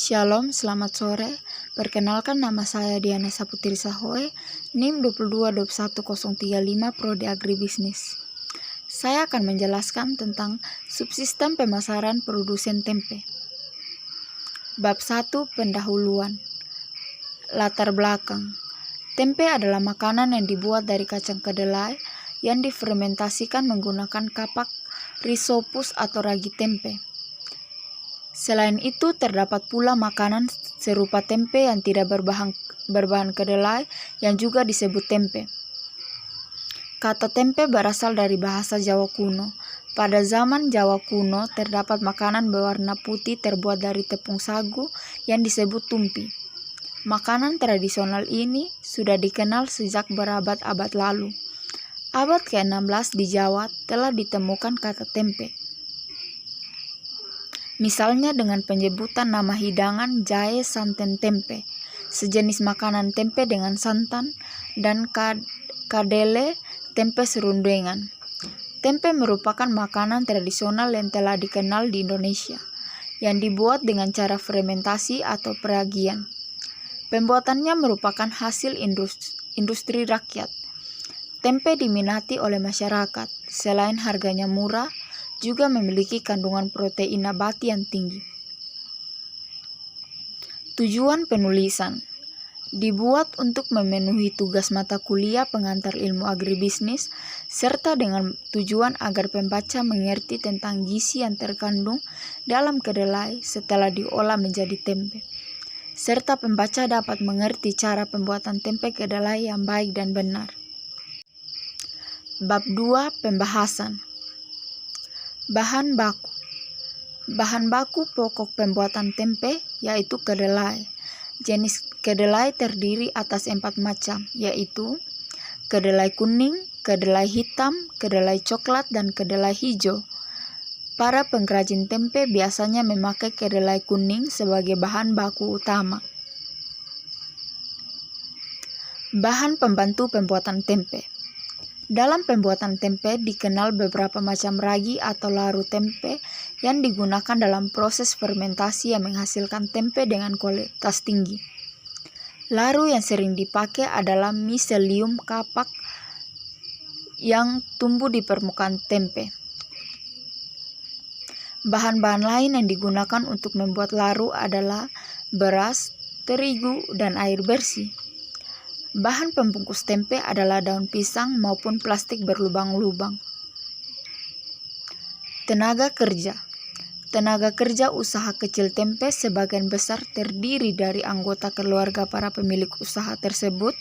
Shalom, selamat sore. Perkenalkan, nama saya Diana Saputri Sahoe, NIM 222135 Prodi Agribisnis. Saya akan menjelaskan tentang subsistem pemasaran produsen tempe. Bab 1, pendahuluan. Latar belakang. Tempe adalah makanan yang dibuat dari kacang kedelai yang difermentasikan menggunakan kapak rhizopus atau ragi tempe. Selain itu, terdapat pula makanan serupa tempe yang tidak berbahan kedelai yang juga disebut tempe. Kata tempe berasal dari bahasa Jawa kuno. Pada zaman Jawa kuno, terdapat makanan berwarna putih terbuat dari tepung sagu yang disebut tumpi. Makanan tradisional ini sudah dikenal sejak berabad-abad lalu. Abad ke-16 di Jawa telah ditemukan kata tempe. Misalnya dengan penyebutan nama hidangan jahe santan tempe, sejenis makanan tempe dengan santan, dan kadele tempe serundingan. Tempe merupakan makanan tradisional yang telah dikenal di Indonesia, yang dibuat dengan cara fermentasi atau peragian. Pembuatannya merupakan hasil industri rakyat. Tempe diminati oleh masyarakat, selain harganya murah, juga memiliki kandungan protein nabati yang tinggi. Tujuan penulisan dibuat untuk memenuhi tugas mata kuliah pengantar ilmu agribisnis, serta dengan tujuan agar pembaca mengerti tentang gizi yang terkandung dalam kedelai setelah diolah menjadi tempe, serta pembaca dapat mengerti cara pembuatan tempe kedelai yang baik dan benar. Bab 2, pembahasan. Bahan baku. Bahan baku pokok pembuatan tempe yaitu kedelai. Jenis kedelai terdiri atas 4 macam, yaitu kedelai kuning, kedelai hitam, kedelai coklat, dan kedelai hijau. Para pengrajin tempe biasanya memakai kedelai kuning sebagai bahan baku utama. Bahan pembantu pembuatan tempe. Dalam pembuatan tempe dikenal beberapa macam ragi atau laru tempe yang digunakan dalam proses fermentasi yang menghasilkan tempe dengan kualitas tinggi. Laru yang sering dipakai adalah miselium kapak yang tumbuh di permukaan tempe. Bahan-bahan lain yang digunakan untuk membuat laru adalah beras, terigu, dan air bersih. Bahan pembungkus tempe adalah daun pisang maupun plastik berlubang-lubang. Tenaga kerja. Tenaga kerja usaha kecil tempe sebagian besar terdiri dari anggota keluarga para pemilik usaha tersebut,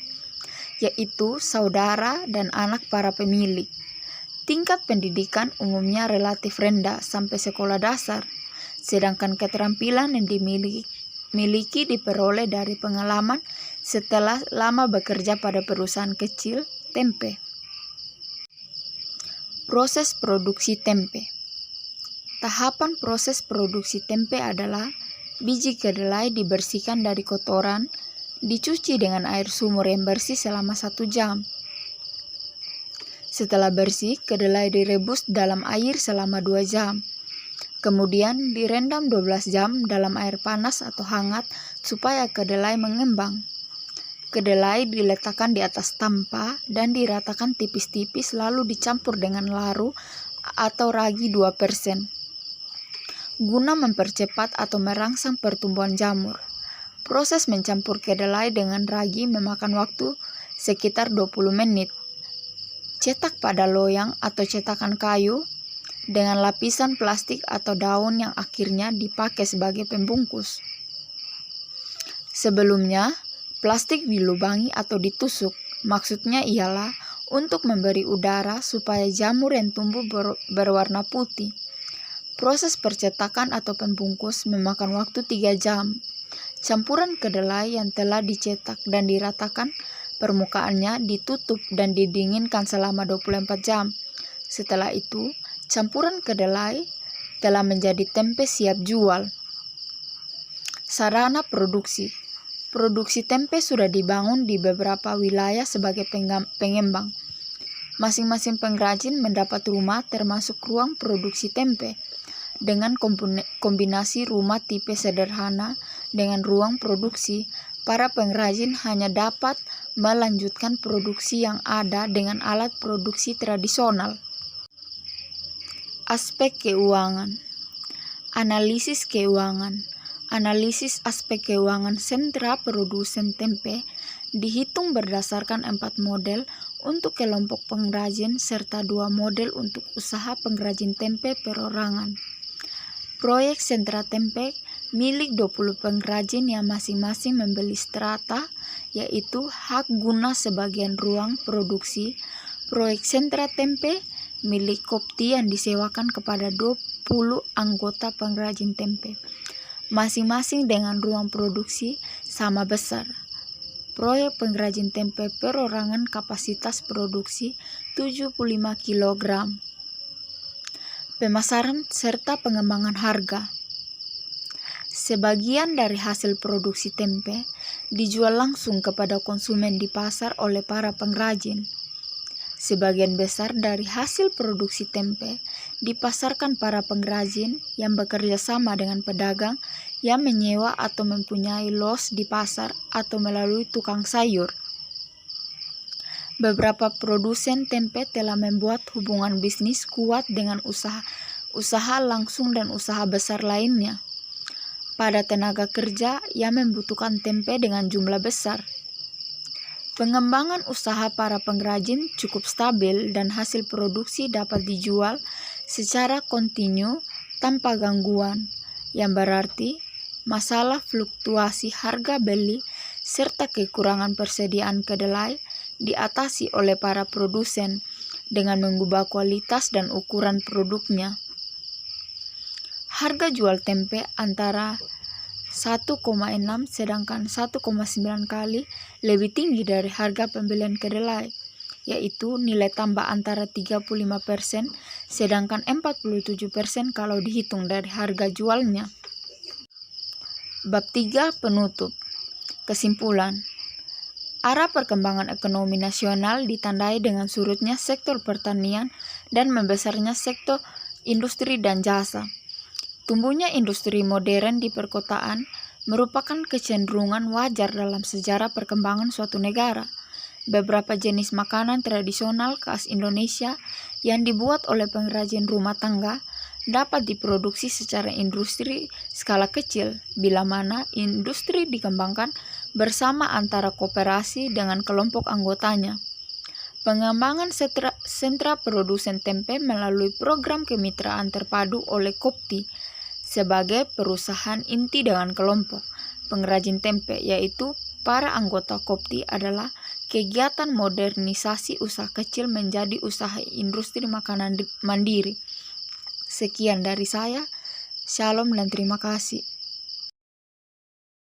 yaitu saudara dan anak para pemilik. Tingkat pendidikan umumnya relatif rendah sampai sekolah dasar, sedangkan keterampilan yang dimiliki diperoleh dari pengalaman setelah lama bekerja pada perusahaan kecil tempe. Proses produksi tempe. Tahapan proses produksi tempe adalah biji kedelai dibersihkan dari kotoran, dicuci dengan air sumur yang bersih selama 1 jam. Setelah bersih, kedelai direbus dalam air selama 2 jam. Kemudian direndam 12 jam dalam air panas atau hangat supaya kedelai mengembang. Kedelai diletakkan di atas tampa dan diratakan tipis-tipis lalu dicampur dengan laru atau ragi 2% guna mempercepat atau merangsang pertumbuhan jamur. Proses mencampur kedelai dengan ragi memakan waktu sekitar 20 menit. Cetak pada loyang atau cetakan kayu dengan lapisan plastik atau daun yang akhirnya dipakai sebagai pembungkus. Sebelumnya, plastik dilubangi atau ditusuk. Maksudnya ialah untuk memberi udara supaya jamur yang tumbuh berwarna putih. Proses percetakan atau pembungkus memakan waktu 3 jam. Campuran kedelai yang telah dicetak dan diratakan permukaannya ditutup dan didinginkan selama 24 jam. Setelah itu, campuran kedelai telah menjadi tempe siap jual. Sarana produksi. Produksi tempe sudah dibangun di beberapa wilayah sebagai pengembang. Masing-masing pengrajin mendapat rumah termasuk ruang produksi tempe dengan kombinasi rumah tipe sederhana dengan ruang produksi, para pengrajin hanya dapat melanjutkan produksi yang ada dengan alat produksi tradisional. Aspek keuangan. Analisis keuangan. Analisis aspek keuangan sentra produsen tempe dihitung berdasarkan 4 model untuk kelompok pengrajin serta 2 model untuk usaha pengrajin tempe perorangan. Proyek sentra tempe milik 20 pengrajin yang masing-masing membeli strata, yaitu hak guna sebagian ruang produksi. Proyek sentra tempe milik Kopti yang disewakan kepada 20 anggota pengrajin tempe, masing-masing dengan ruang produksi sama besar. Proyek pengrajin tempe perorangan kapasitas produksi 75 kg. Pemasaran serta pengembangan harga. Sebagian dari hasil produksi tempe dijual langsung kepada konsumen di pasar oleh para pengrajin. Sebagian besar dari hasil produksi tempe dipasarkan para pengrajin yang bekerja sama dengan pedagang yang menyewa atau mempunyai los di pasar atau melalui tukang sayur. Beberapa produsen tempe telah membuat hubungan bisnis kuat dengan usaha langsung dan usaha besar lainnya pada tenaga kerja yang membutuhkan tempe dengan jumlah besar. Pengembangan usaha para pengrajin cukup stabil dan hasil produksi dapat dijual secara kontinu tanpa gangguan, yang berarti masalah fluktuasi harga beli serta kekurangan persediaan kedelai diatasi oleh para produsen dengan mengubah kualitas dan ukuran produknya. Harga jual tempe antara 1,6 sedangkan 1,9 kali lebih tinggi dari harga pembelian kedelai, yaitu nilai tambah antara 35% sedangkan 47% kalau dihitung dari harga jualnya. Bab 3 penutup. Kesimpulan. Arah perkembangan ekonomi nasional ditandai dengan surutnya sektor pertanian dan membesarnya sektor industri dan jasa. Tumbuhnya industri modern di perkotaan merupakan kecenderungan wajar dalam sejarah perkembangan suatu negara. Beberapa jenis makanan tradisional khas Indonesia yang dibuat oleh pengrajin rumah tangga dapat diproduksi secara industri skala kecil, bila mana industri dikembangkan bersama antara koperasi dengan kelompok anggotanya. Pengembangan sentra produsen tempe melalui program kemitraan terpadu oleh Kopti sebagai perusahaan inti dengan kelompok pengrajin tempe, yaitu para anggota Kopti, adalah kegiatan modernisasi usaha kecil menjadi usaha industri makanan mandiri. Sekian dari saya, shalom dan terima kasih.